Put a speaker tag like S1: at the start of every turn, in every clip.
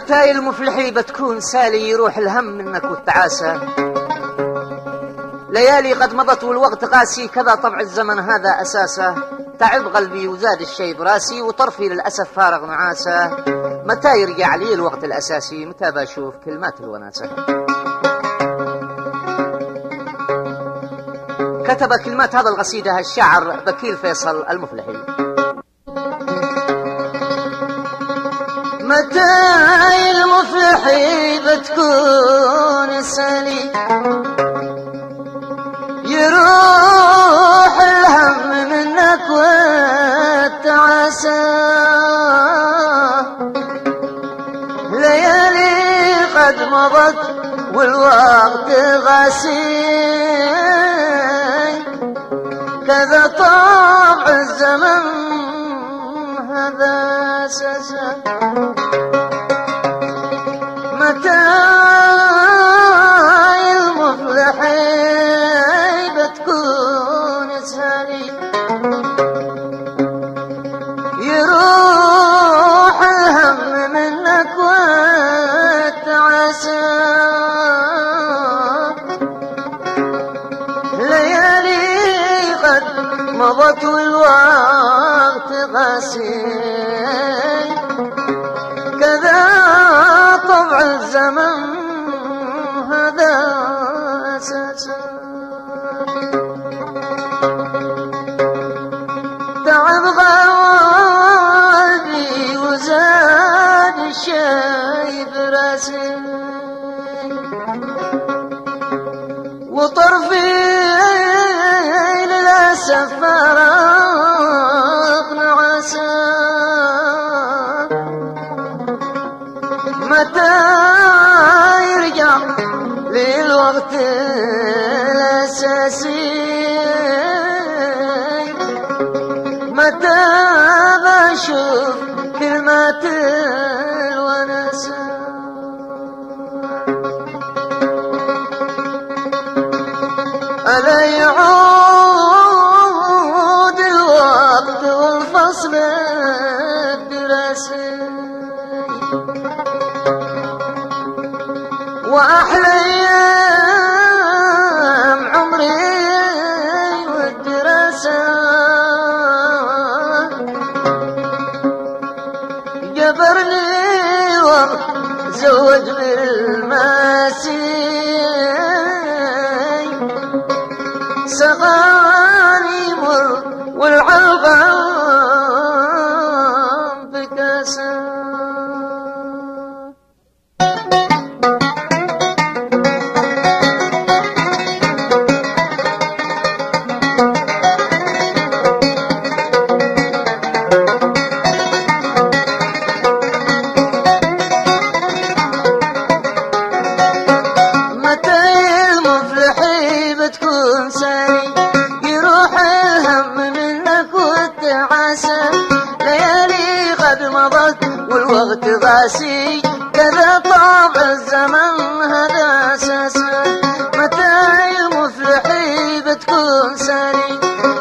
S1: متى المفلحي بتكون سالي يروح الهم منك والتعاسة؟ ليالي قد مضت والوقت قاسي، كذا طبع الزمن هذا أساسه. تعب قلبي وزاد الشي براسي، وطرفي للأسف فارغ نعاسه. متى يرجع لي الوقت الأساسي؟ متى بشوف كلمات الوناسة؟ كتب كلمات هذا القصيدة الشاعر بكير فيصل المفلحي. متى المفلحي بتكون سالي يروح الهم منك والتعاسة؟ ليالي قد مضت والوقت غاسي، كذا طبع الزمن هذا أساسه. متى المفلحي بتكون سالي يروح الهم منك والتعاسة؟ ليالي قد مضت والوقت قاسي، كذا طبع الزمن هذا أساسه. تعب قلبي وزاد الشي براسي، وطرفي للأسف فارق نعاسة. متى يرجع للوقت الأساسي؟ متى بشوف كلمات الوناسة؟ ألا يعود الوقت والفصل الدراسي، وأحلى أيام عمري والدراسة جبرني وزوج بالماسي، سقاني مر والعلقم بكاسة. والوقت غاسي، كذا طابع الزمن هذا أساسه. متى المفلحي بتكون سالي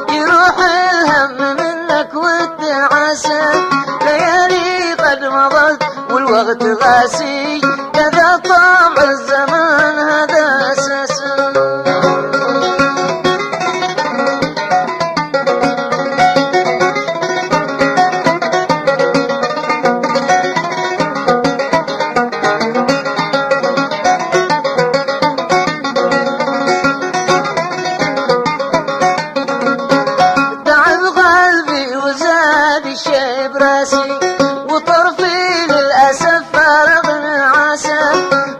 S1: يروح الهم منك والتعاسة؟ ليالي قد مضت والوقت غاسي، كذا طابع الزمن هذا أساسه. وطرفي للأسف فارغ نعاسة.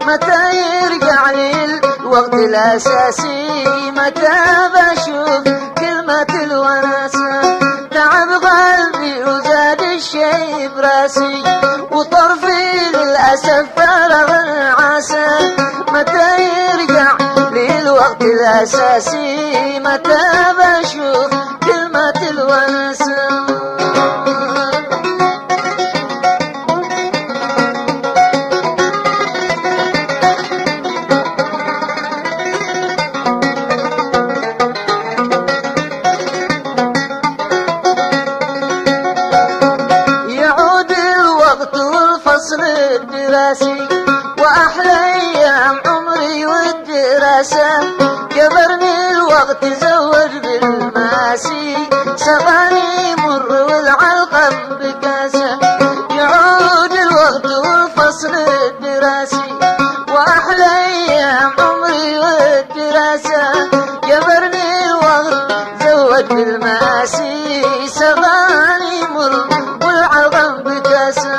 S1: متى يرجع لي الوقت الأساسي؟ متى بشوف كلمة الوناسة؟ تعب قلبي وزاد الشي براسي، وطرفي للأسف فارغ نعاسة. متى يرجع لي الوقت الأساسي؟ متى بشوف كلمة الوناسة؟ يعود الوقت والفصل الدراسي، زود بالماسي سقاني مر والعلقم بكاسة يعود الوقت والفصل الدراسي وأحلى أيام عمري والدراسة جبرني الوقت زود بالماسي سقاني مر والعلقم بكاسة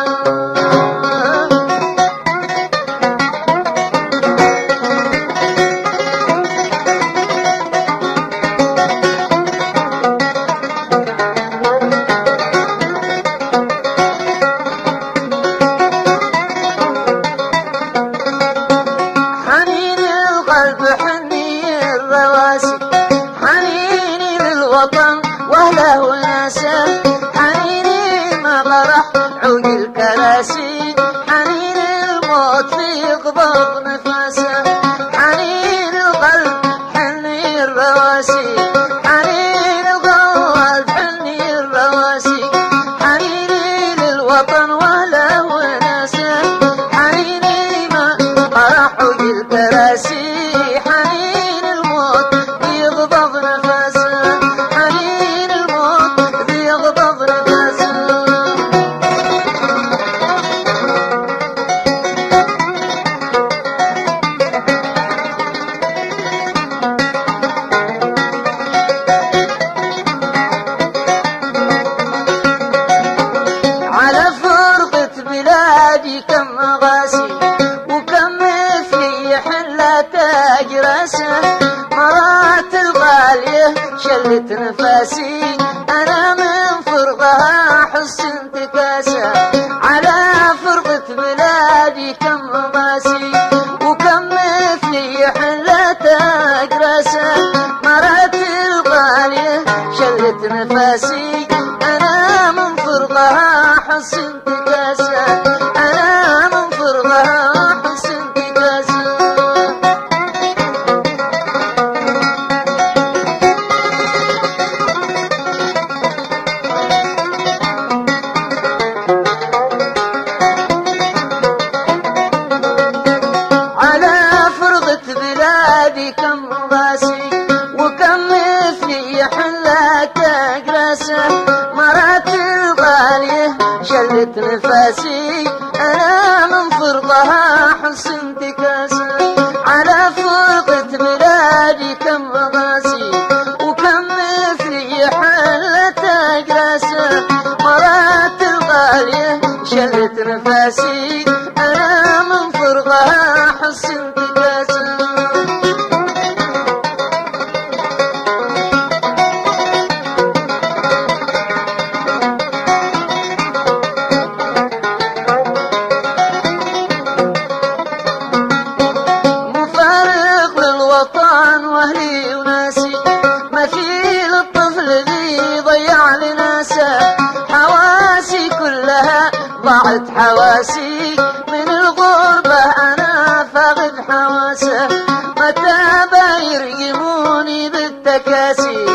S1: حنيني للوطن واهله وناسه حنيني ما برح عود الكراسي حنيني الموت في قبض نفاسه حنيني القلب حني الرواسي حنيني القلب حني الرواسي حنيني للوطن واهله وناسه حنيني ما برح عود الكراسي حنين الموت بيغضب نفسه حنين الموت بيغضب نفسه على فرقة بلادي كم مغاسي وكم مثلي حلة تاج راسه مرات الغالية شلت نفاسي أنا من فرقها حسن تكاسة على فرقة بلادي كم مغاسي وكم مثلي حلة تاج راسه مرات الغالية شلت نفاسي أنا من فرقها حسن تكاسة أنا من فرقها حسن تكاسة على فرقة بلادي كم راسي وكم مثلي حلة تقراسه مرات الغالية شلت نفاسي أنا من فرقها حسن تكاسة على فرقة بلادي كم راسي وكم مثلي حلة تقراسه مرات الغالية شلت نفاسي أنا من فرقها حسن تكاسة مفارق للوطن واهلي وناسي مثيل الطفل ذي ضيع لناسه حواسي كلها ضاعت حواسي من الغربة أنا فاقد حواسه متى بيرجموني بالتكاسي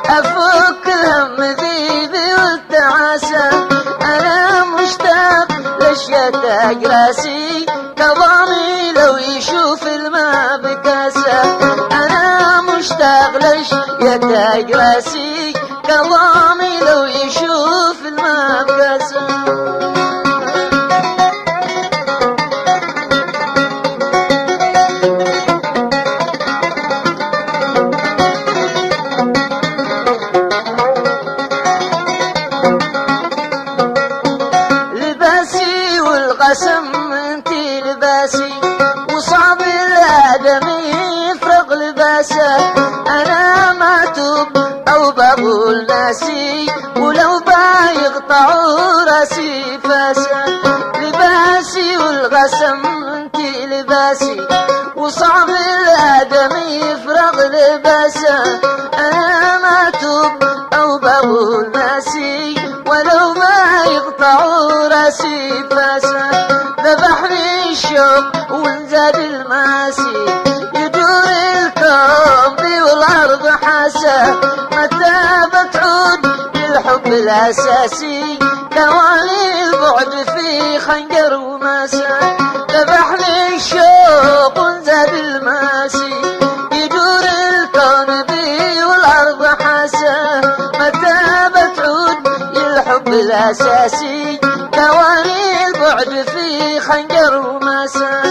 S1: أفك الهم ذيبي والتعاسة أنا مشتاق لأشياء تاج راسي كظامي لو يشوف الماء بكاسة أنا مشتاق لأشياء تاج راسي كظامي لو يشوف الماء بكاسة لباسي والقسم انتي لباسي وصعب الآدمي يفرق لباسه أنا معتوب أو بقول ناسي ولو بيقطعوا راسي فاسه لباسي والقسم انتي لباسي وصعب الآدمي يفرق لباسه أنا معتوب أو بقول ناسي ولو ما يقطعوا راسي فاسه ذبحني الشوق وانزاد الماسي يدور الكون بي والأرض حاسه متى بتعود للحب الأساسي كوالي البعد في خنجر وماسه ذبحني الشوق وانزاد الماسي يدور الكون بي والأرض الحب الأساسي دواني البعد في خنجر وماسة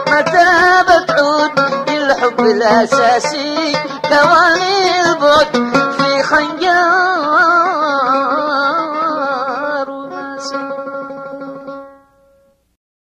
S1: متى بتعود الحب الأساسي دواني البعد